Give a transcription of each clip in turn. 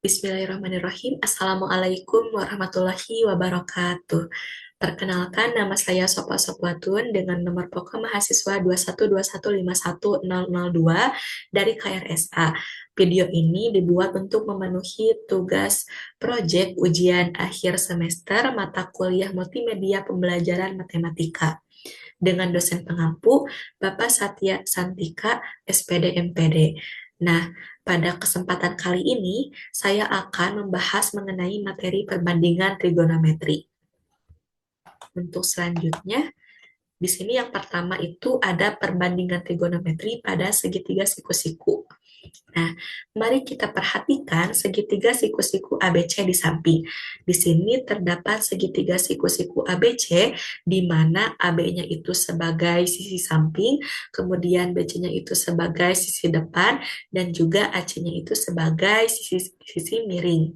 Bismillahirrahmanirrahim. Assalamualaikum warahmatullahi wabarakatuh. Perkenalkan, nama saya Sopa Sopwatun dengan nomor pokok mahasiswa 212151002 dari KRSA. Video ini dibuat untuk memenuhi tugas proyek ujian akhir semester mata kuliah multimedia pembelajaran matematika dengan dosen pengampu Bapak Satya Santika, SPD MPD. Nah, pada kesempatan kali ini saya akan membahas mengenai materi perbandingan trigonometri. Untuk selanjutnya, di sini yang pertama itu ada perbandingan trigonometri pada segitiga siku-siku. Nah, mari kita perhatikan segitiga siku-siku ABC di samping. Di sini terdapat segitiga siku-siku ABC, di mana AB-nya itu sebagai sisi samping, kemudian BC-nya itu sebagai sisi depan, dan juga AC-nya itu sebagai sisi miring.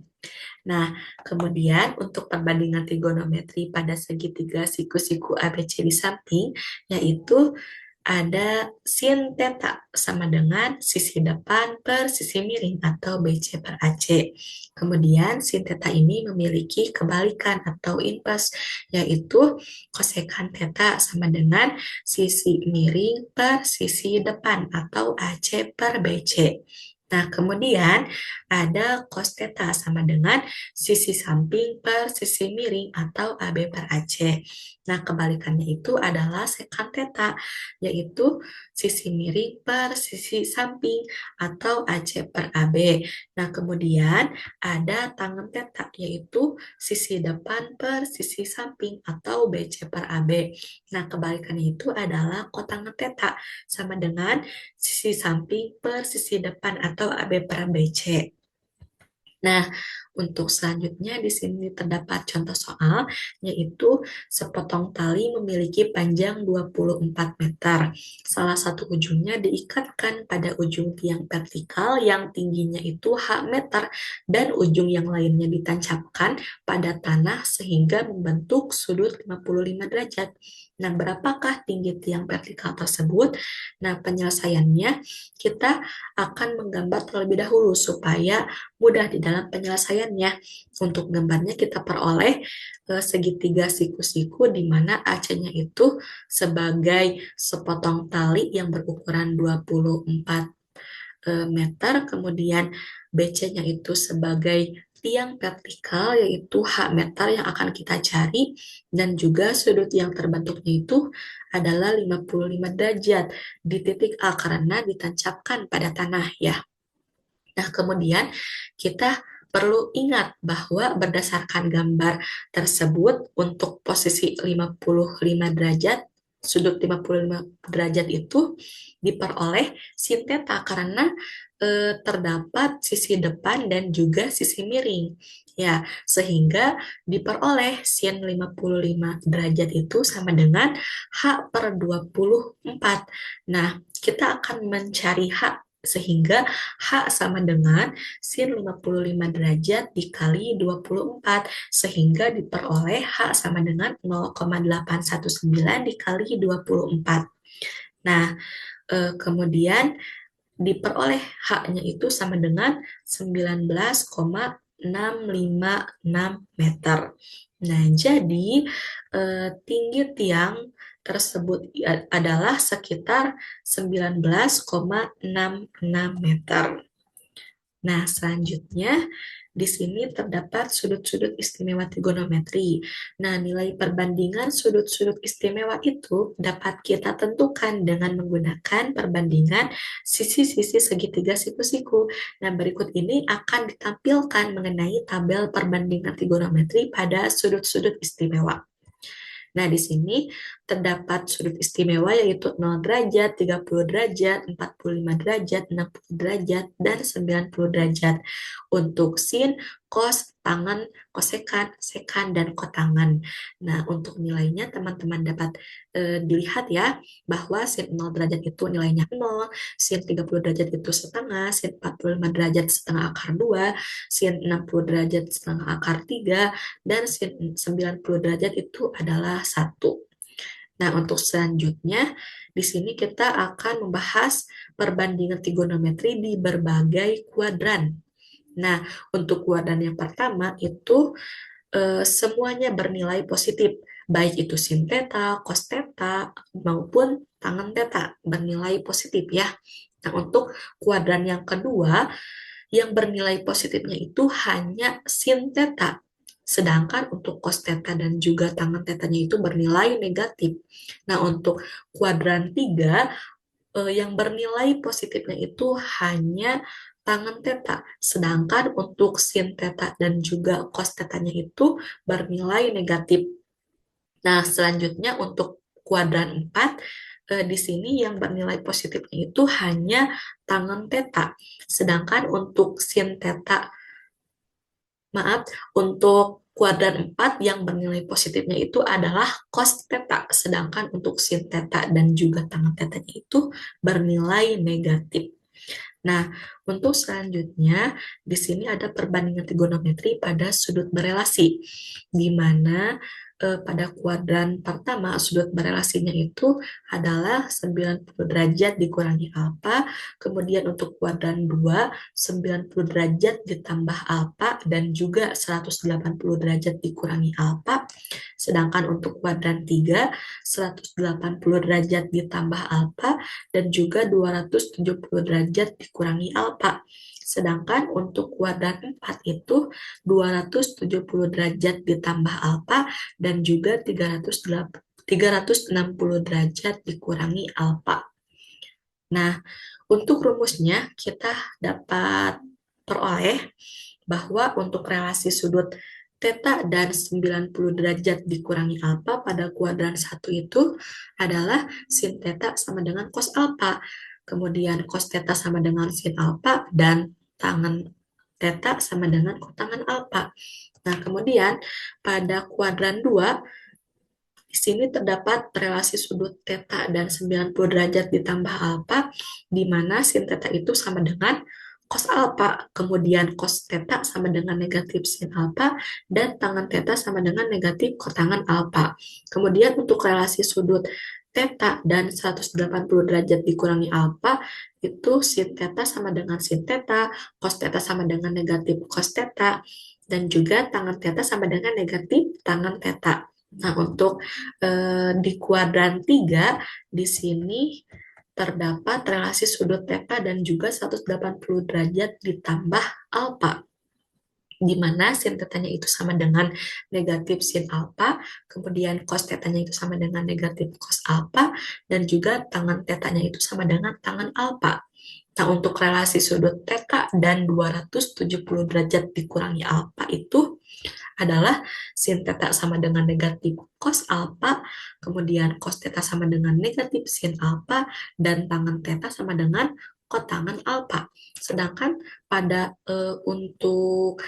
Nah, kemudian untuk perbandingan trigonometri pada segitiga siku-siku ABC di samping, yaitu ada sin theta sama dengan sisi depan per sisi miring atau BC per AC. Kemudian sin theta ini memiliki kebalikan atau inverse, yaitu kosekan theta sama dengan sisi miring per sisi depan atau AC per BC. Nah, kemudian ada cos theta sama dengan sisi samping per sisi miring atau AB per AC. Nah, kebalikannya itu adalah secant theta, yaitu sisi miring per sisi samping atau AC per AB. Nah, kemudian ada tangen theta, yaitu sisi depan per sisi samping atau BC per AB. Nah, kebalikannya itu adalah kotangen theta, sama dengan sisi samping per sisi depan atau AB per BC. Nah, untuk selanjutnya di sini terdapat contoh soal, yaitu sepotong tali memiliki panjang 24 meter. Salah satu ujungnya diikatkan pada ujung tiang vertikal yang tingginya itu H meter, dan ujung yang lainnya ditancapkan pada tanah sehingga membentuk sudut 55 derajat. Nah, berapakah tinggi tiang vertikal tersebut? Nah, penyelesaiannya kita akan menggambar terlebih dahulu supaya mudah di dalam penyelesaiannya. Untuk gambarnya kita peroleh segitiga siku-siku di mana AC-nya itu sebagai sepotong tali yang berukuran 24 meter, kemudian BC-nya itu sebagai tiang vertikal yaitu H meter yang akan kita cari, dan juga sudut yang terbentuknya itu adalah 55 derajat di titik A karena ditancapkan pada tanah ya. Nah, kemudian kita perlu ingat bahwa berdasarkan gambar tersebut untuk posisi 55 derajat, sudut 55 derajat itu diperoleh sin theta karena terdapat sisi depan dan juga sisi miring. Ya, sehingga diperoleh sin 55 derajat itu sama dengan H per 24. Nah, kita akan mencari H sehingga H sama dengan sin 55 derajat dikali 24, sehingga diperoleh H sama dengan 0,819 dikali 24. Nah, kemudian diperoleh H-nya itu sama dengan 19,656 meter. Nah, jadi tinggi tiang tersebut adalah sekitar 19,66 meter. Nah, selanjutnya di sini terdapat sudut-sudut istimewa trigonometri. Nah, nilai perbandingan sudut-sudut istimewa itu dapat kita tentukan dengan menggunakan perbandingan sisi-sisi segitiga siku-siku. Nah, berikut ini akan ditampilkan mengenai tabel perbandingan trigonometri pada sudut-sudut istimewa. Nah, di sini terdapat sudut istimewa yaitu 0 derajat, 30 derajat, 45 derajat, 60 derajat, dan 90 derajat. Untuk sin, cos, tangen, kosekan, sekan, dan kotangan. Nah, untuk nilainya teman-teman dapat dilihat ya, bahwa sin 0 derajat itu nilainya 0, sin 30 derajat itu setengah, sin 45 derajat setengah akar 2, sin 60 derajat setengah akar 3, dan sin 90 derajat itu adalah 1. Nah, untuk selanjutnya, di sini kita akan membahas perbandingan trigonometri di berbagai kuadran. Nah, untuk kuadran yang pertama itu semuanya bernilai positif, baik itu sin theta, cos theta, maupun tangen theta bernilai positif ya. Nah, untuk kuadran yang kedua, yang bernilai positifnya itu hanya sin theta. Sedangkan untuk cos theta dan juga tangen tetanya itu bernilai negatif. Nah, untuk kuadran 3 yang bernilai positifnya itu hanya tangen theta. Sedangkan untuk sin theta dan juga cos tetanya itu bernilai negatif. Nah, selanjutnya untuk kuadran 4, di sini yang bernilai positifnya itu hanya tangen theta. Sedangkan untuk sin theta, maaf, untuk kuadran 4 yang bernilai positifnya itu adalah cos theta. Sedangkan untuk sin theta dan juga tangen tetanya itu bernilai negatif. Nah, untuk selanjutnya, di sini ada perbandingan trigonometri pada sudut berelasi, di mana pada kuadran pertama sudut berelasinya itu adalah 90 derajat dikurangi alfa, kemudian untuk kuadran 2, 90 derajat ditambah alfa, dan juga 180 derajat dikurangi alfa, sedangkan untuk kuadran 3, 180 derajat ditambah alfa, dan juga 270 derajat dikurangi alfa. Sedangkan untuk kuadran 4 itu 270 derajat ditambah alfa dan juga 360 derajat dikurangi alfa. Nah, untuk rumusnya kita dapat peroleh bahwa untuk relasi sudut theta dan 90 derajat dikurangi alfa pada kuadran 1 itu adalah sin theta sama dengan cos alfa. Kemudian cos theta sama dengan sin alfa dan tangen theta sama dengan kotangen alfa. Nah, kemudian pada kuadran 2 di sini terdapat relasi sudut theta dan 90 derajat ditambah alfa, di mana sin theta itu sama dengan cos alfa, kemudian cos theta sama dengan negatif sin alfa, dan tangen theta sama dengan negatif kotangen alfa. Kemudian untuk relasi sudut theta dan 180 derajat dikurangi alfa, itu sin theta sama dengan sin theta, cos theta sama dengan negatif cos theta, dan juga tangen theta sama dengan negatif tangen theta. Nah, untuk di kuadran 3 di sini terdapat relasi sudut theta dan juga 180 derajat ditambah alfa, di mana sin tetanya itu sama dengan negatif sin alfa, kemudian cos tetanya itu sama dengan negatif cos alfa, dan juga tangen tetanya itu sama dengan tangen alfa. Nah, untuk relasi sudut theta dan 270 derajat dikurangi alfa itu adalah sin theta sama dengan negatif cos alfa, kemudian cos theta sama dengan negatif sin alfa, dan tangen theta sama dengan kotangen alfa. Sedangkan pada untuk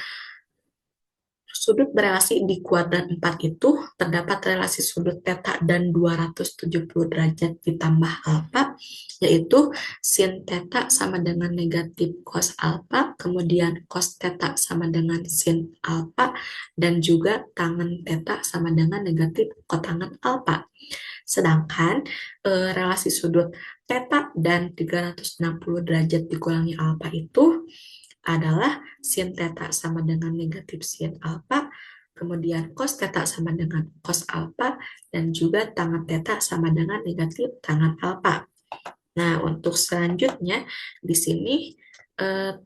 sudut berelasi di kuadran 4 itu terdapat relasi sudut theta dan 270 derajat ditambah alfa, yaitu sin theta sama dengan negatif cos alfa, kemudian cos theta sama dengan sin alfa, dan juga tangen theta sama dengan negatif kotangen alfa. Sedangkan relasi sudut theta dan 360 derajat dikurangi alfa itu adalah sin theta sama dengan negatif sin alfa, kemudian cos theta sama dengan cos alfa, dan juga tangen theta sama dengan negatif tangen alfa. Nah, untuk selanjutnya di sini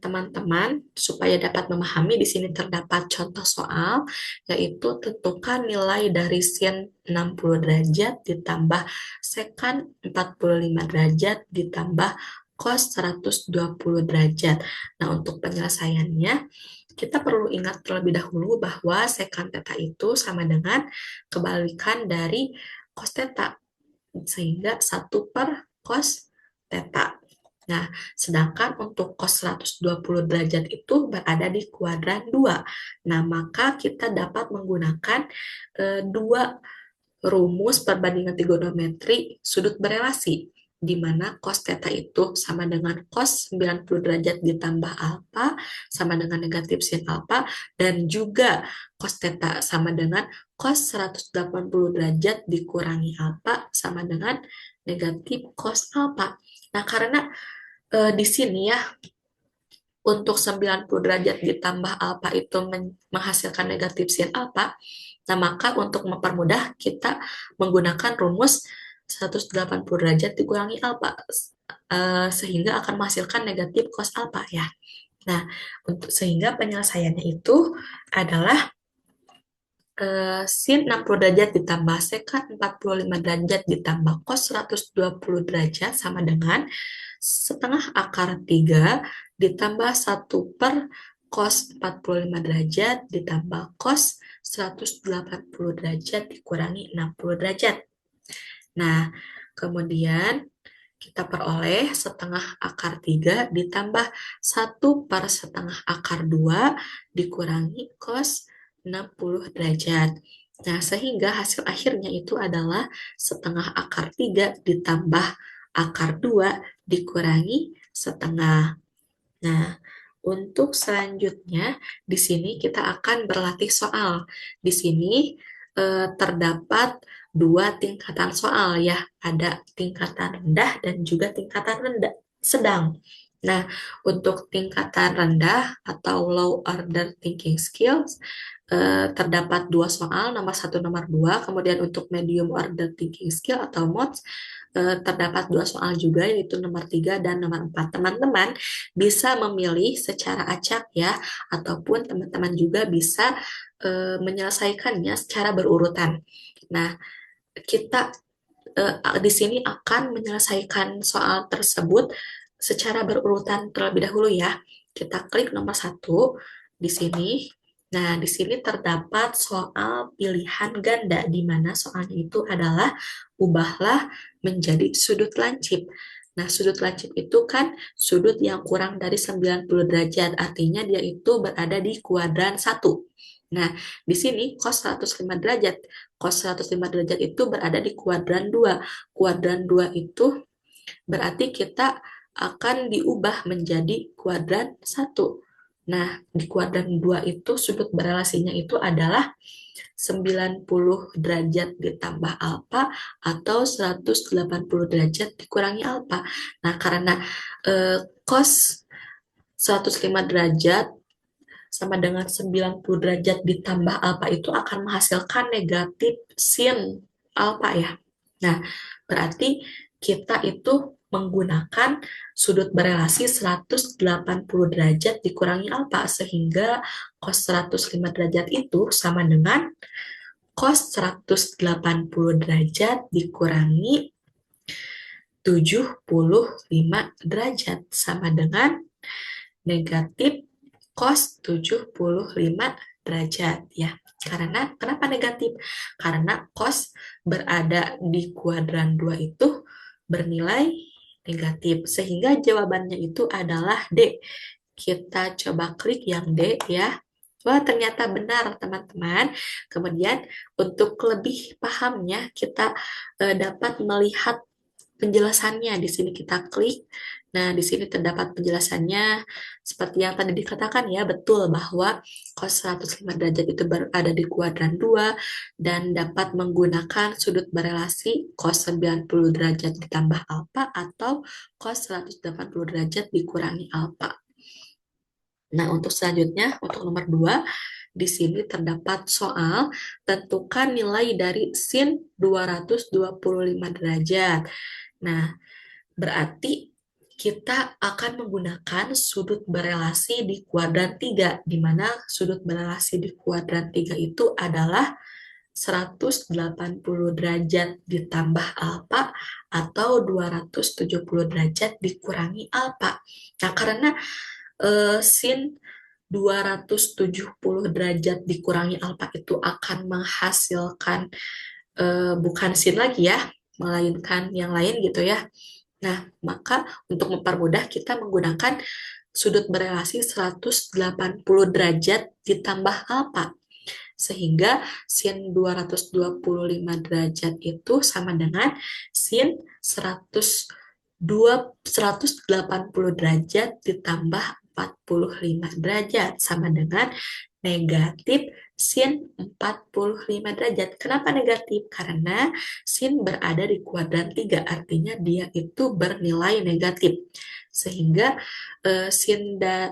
teman-teman supaya dapat memahami di sini terdapat contoh soal, yaitu tentukan nilai dari sin 60 derajat ditambah sekan 45 derajat ditambah cos 120 derajat. Nah, untuk penyelesaiannya kita perlu ingat terlebih dahulu bahwa sekan theta itu sama dengan kebalikan dari cos theta, sehingga 1 per cos theta. Nah, sedangkan untuk cos 120 derajat itu berada di kuadran 2. Nah, maka kita dapat menggunakan dua rumus perbandingan trigonometri sudut berelasi, di mana cos theta itu sama dengan cos 90 derajat ditambah alfa sama dengan negatif sin alfa, dan juga cos theta sama dengan cos 180 derajat dikurangi alfa sama dengan negatif cos alfa. Nah, karena di sini ya untuk 90 derajat ditambah alfa itu menghasilkan negatif sin alfa, nah maka untuk mempermudah kita menggunakan rumus 180 derajat dikurangi alfa, sehingga akan menghasilkan negatif cos alfa ya. Nah, sehingga penyelesaiannya itu adalah sin 60 derajat ditambah sekat 45 derajat ditambah cos 120 derajat sama dengan setengah akar 3 ditambah 1 per cos 45 derajat ditambah cos 180 derajat dikurangi 60 derajat. Nah, kemudian kita peroleh setengah akar 3 ditambah 1 per setengah akar 2 dikurangi cos 60 derajat. Nah, sehingga hasil akhirnya itu adalah setengah akar 3 ditambah akar 2 dikurangi setengah. Nah, untuk selanjutnya, di sini kita akan berlatih soal. Di sini terdapat dua tingkatan soal ya, ada tingkatan rendah dan juga tingkatan rendah sedang. Nah, untuk tingkatan rendah atau low order thinking skills terdapat dua soal, nomor satu, nomor dua. Kemudian untuk medium order thinking skill atau MODS terdapat dua soal juga, yaitu nomor 3 dan nomor 4. Teman-teman bisa memilih secara acak ya, ataupun teman-teman juga bisa menyelesaikannya secara berurutan. Nah, kita di sini akan menyelesaikan soal tersebut secara berurutan terlebih dahulu ya. Kita klik nomor 1 di sini. Nah, di sini terdapat soal pilihan ganda, di mana soalnya itu adalah ubahlah menjadi sudut lancip. Nah, sudut lancip itu kan sudut yang kurang dari 90 derajat, artinya dia itu berada di kuadran 1. Nah, di sini cos 105 derajat. Cos 105 derajat itu berada di kuadran 2. Kuadran 2 itu berarti kita akan diubah menjadi kuadran 1. Nah, di kuadran 2 itu sudut berelasinya itu adalah 90 derajat ditambah alfa atau 180 derajat dikurangi alfa. Nah, karena cos 105 derajat sama dengan 90 derajat ditambah alfa itu akan menghasilkan negatif sin alfa ya. Nah, berarti kita itu menggunakan sudut berelasi 180 derajat dikurangi alfa, sehingga cos 105 derajat itu sama dengan cos 180 derajat dikurangi 75 derajat sama dengan negatif cos 75 derajat ya. Karena kenapa negatif? Karena cos berada di kuadran 2 itu bernilai negatif, sehingga jawabannya itu adalah D. Kita coba klik yang D ya. Wah, ternyata benar teman-teman. Kemudian untuk lebih pahamnya kita dapat melihat penjelasannya. Di sini kita klik. Nah, di sini terdapat penjelasannya seperti yang tadi dikatakan ya, betul bahwa cos 105 derajat itu berada di kuadran 2 dan dapat menggunakan sudut berelasi cos 90 derajat ditambah alfa atau cos 180 derajat dikurangi alfa. Nah, untuk selanjutnya, untuk nomor 2, di sini terdapat soal tentukan nilai dari sin 225 derajat. Nah, berarti kita akan menggunakan sudut berelasi di kuadran 3, di mana sudut berelasi di kuadran 3 itu adalah 180 derajat ditambah alfa atau 270 derajat dikurangi alfa. Nah, karena sin 270 derajat dikurangi alfa itu akan menghasilkan bukan sin lagi ya, melainkan yang lain gitu ya. Nah, maka untuk mempermudah kita menggunakan sudut berelasi 180 derajat ditambah alfa. Sehingga sin 225 derajat itu sama dengan sin 180 derajat ditambah 45 derajat sama dengan negatif sin 45 derajat. Kenapa negatif? Karena sin berada di kuadran 3, artinya dia itu bernilai negatif. Sehingga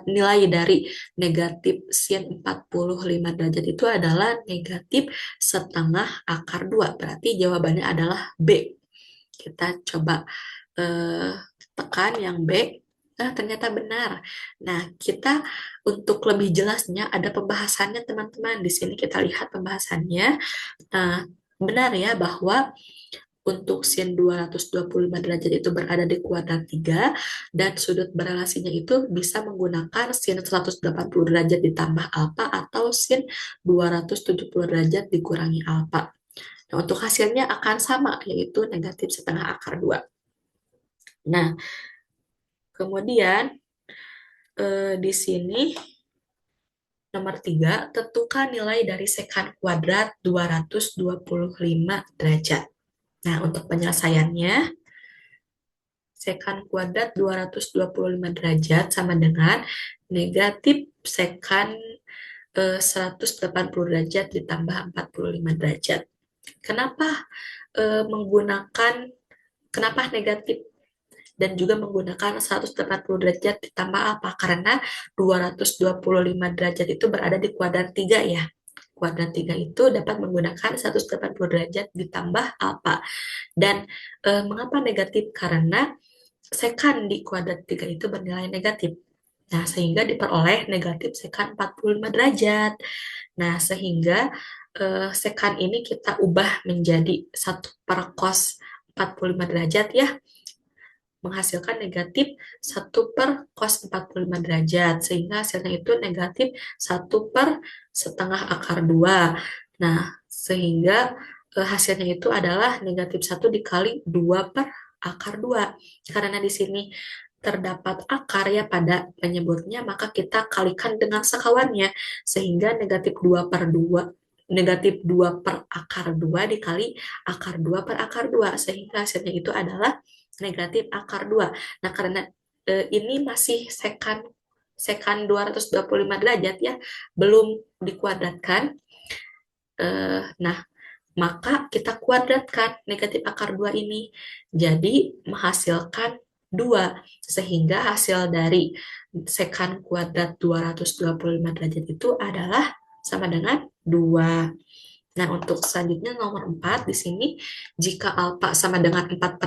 nilai dari negatif sin 45 derajat itu adalah negatif setengah akar 2. Berarti jawabannya adalah B. Kita coba eh, tekan yang B. Nah, ternyata benar. Nah, kita untuk lebih jelasnya ada pembahasannya teman-teman. Di sini kita lihat pembahasannya. Nah, benar ya bahwa untuk sin 225 derajat itu berada di kuadran 3 dan sudut berelasinya itu bisa menggunakan sin 180 derajat ditambah alfa atau sin 270 derajat dikurangi alfa. Nah, untuk hasilnya akan sama, yaitu negatif setengah akar 2. Nah, kemudian di sini nomor 3, tentukan nilai dari sekan kuadrat 225 derajat. Nah, untuk penyelesaiannya, sekan kuadrat 225 derajat sama dengan negatif sekan 180 derajat ditambah 45 derajat. Kenapa menggunakan kenapa negatif dan juga menggunakan 180 derajat ditambah apa? Karena 225 derajat itu berada di kuadran 3 ya. Kuadran 3 itu dapat menggunakan 180 derajat ditambah apa? Dan mengapa negatif? Karena sekan di kuadrat 3 itu bernilai negatif. Nah, sehingga diperoleh negatif sekan 45 derajat. Nah, sehingga sekan ini kita ubah menjadi 1 per cos 45 derajat ya, menghasilkan negatif 1 per cos 45 derajat, sehingga hasilnya itu negatif 1 per setengah akar 2. Nah, sehingga hasilnya itu adalah negatif 1 dikali 2 per akar 2. Karena di sini terdapat akar ya pada penyebutnya, maka kita kalikan dengan sekawannya, sehingga negatif 2 per 2 negatif 2 per akar 2 dikali akar 2 per akar 2, sehingga hasilnya itu adalah negatif akar 2. Nah, karena ini masih sekan 225 derajat ya, belum dikuadratkan. Nah, maka kita kuadratkan negatif akar 2 ini. Jadi, menghasilkan 2, sehingga hasil dari sekan kuadrat 225 derajat itu adalah sama dengan 2. Nah, untuk selanjutnya nomor 4 di sini, jika alfa sama dengan 4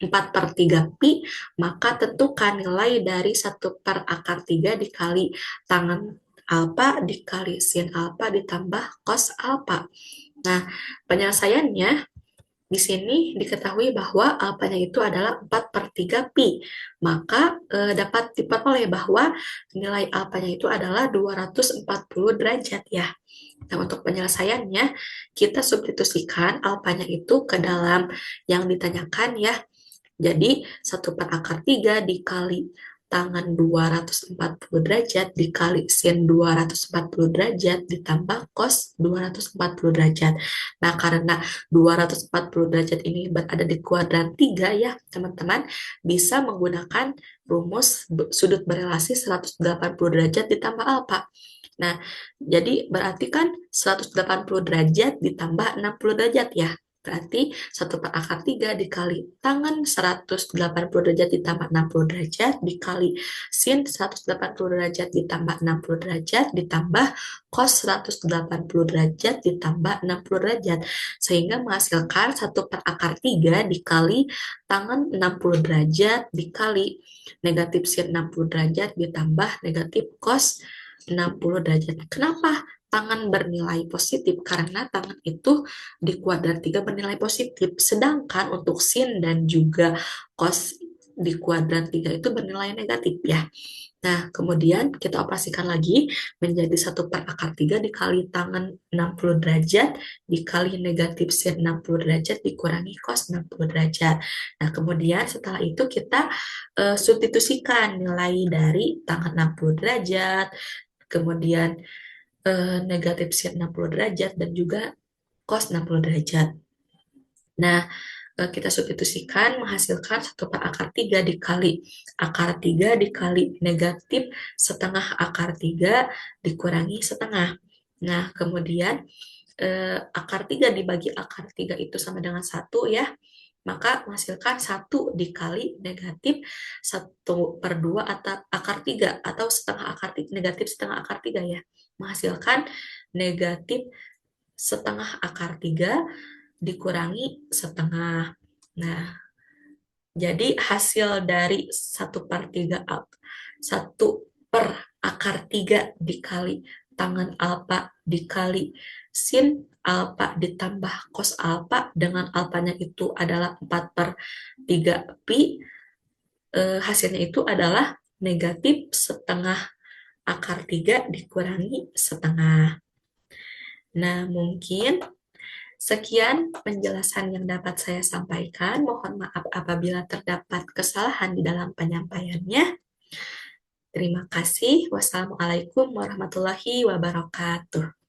per 3 pi, maka tentukan nilai dari 1 per akar 3 dikali tangen alfa dikali sin alfa ditambah cos alfa. Nah, penyelesaiannya di sini diketahui bahwa alfanya itu adalah 4 per 3 pi. Maka dapat diperoleh bahwa nilai alfanya itu adalah 240 derajat ya. Nah, untuk penyelesaiannya, kita substitusikan alfanya itu ke dalam yang ditanyakan ya. Jadi, 1 per akar 3 dikali tangan 240 derajat dikali sin 240 derajat ditambah cos 240 derajat. Nah, karena 240 derajat ini berada di kuadran 3 ya, teman-teman, bisa menggunakan rumus sudut berelasi 180 derajat ditambah alfa. Nah, jadi berarti kan 180 derajat ditambah 60 derajat ya. Berarti 1 per akar 3 dikali tangan 180 derajat ditambah 60 derajat dikali sin 180 derajat ditambah 60 derajat ditambah cos 180 derajat ditambah 60 derajat. Sehingga menghasilkan 1 per akar 3 dikali tangan 60 derajat dikali negatif sin 60 derajat ditambah negatif cos 60 derajat. Kenapa tangan bernilai positif? Karena tangan itu di kuadrat 3 bernilai positif. Sedangkan untuk sin dan juga cos di kuadrat 3 itu bernilai negatif ya. Nah, kemudian kita operasikan lagi menjadi 1 per akar 3 dikali tangan 60 derajat dikali negatif sin 60 derajat dikurangi cos 60 derajat. Nah, kemudian setelah itu kita substitusikan nilai dari tangan 60 derajat, kemudian negatif sin 60 derajat, dan juga cos 60 derajat. Nah, kita substitusikan menghasilkan 1 per akar 3 dikali akar 3 dikali negatif setengah akar 3 dikurangi setengah. Nah, kemudian akar 3 dibagi akar 3 itu sama dengan 1 ya. maka menghasilkan 1 dikali negatif 1/2 atau akar 3 atau setengah akar 3, negatif setengah akar 3 ya. Menghasilkan negatif setengah akar 3 dikurangi setengah. Nah, jadi hasil dari 1/3 dikali tangen alfa dikali sin alfa ditambah cos alfa dengan alfanya itu adalah 4/3 pi, hasilnya itu adalah negatif setengah akar 3 dikurangi setengah. Nah, mungkin sekian penjelasan yang dapat saya sampaikan. Mohon maaf apabila terdapat kesalahan di dalam penyampaiannya. Terima kasih. Wassalamualaikum warahmatullahi wabarakatuh.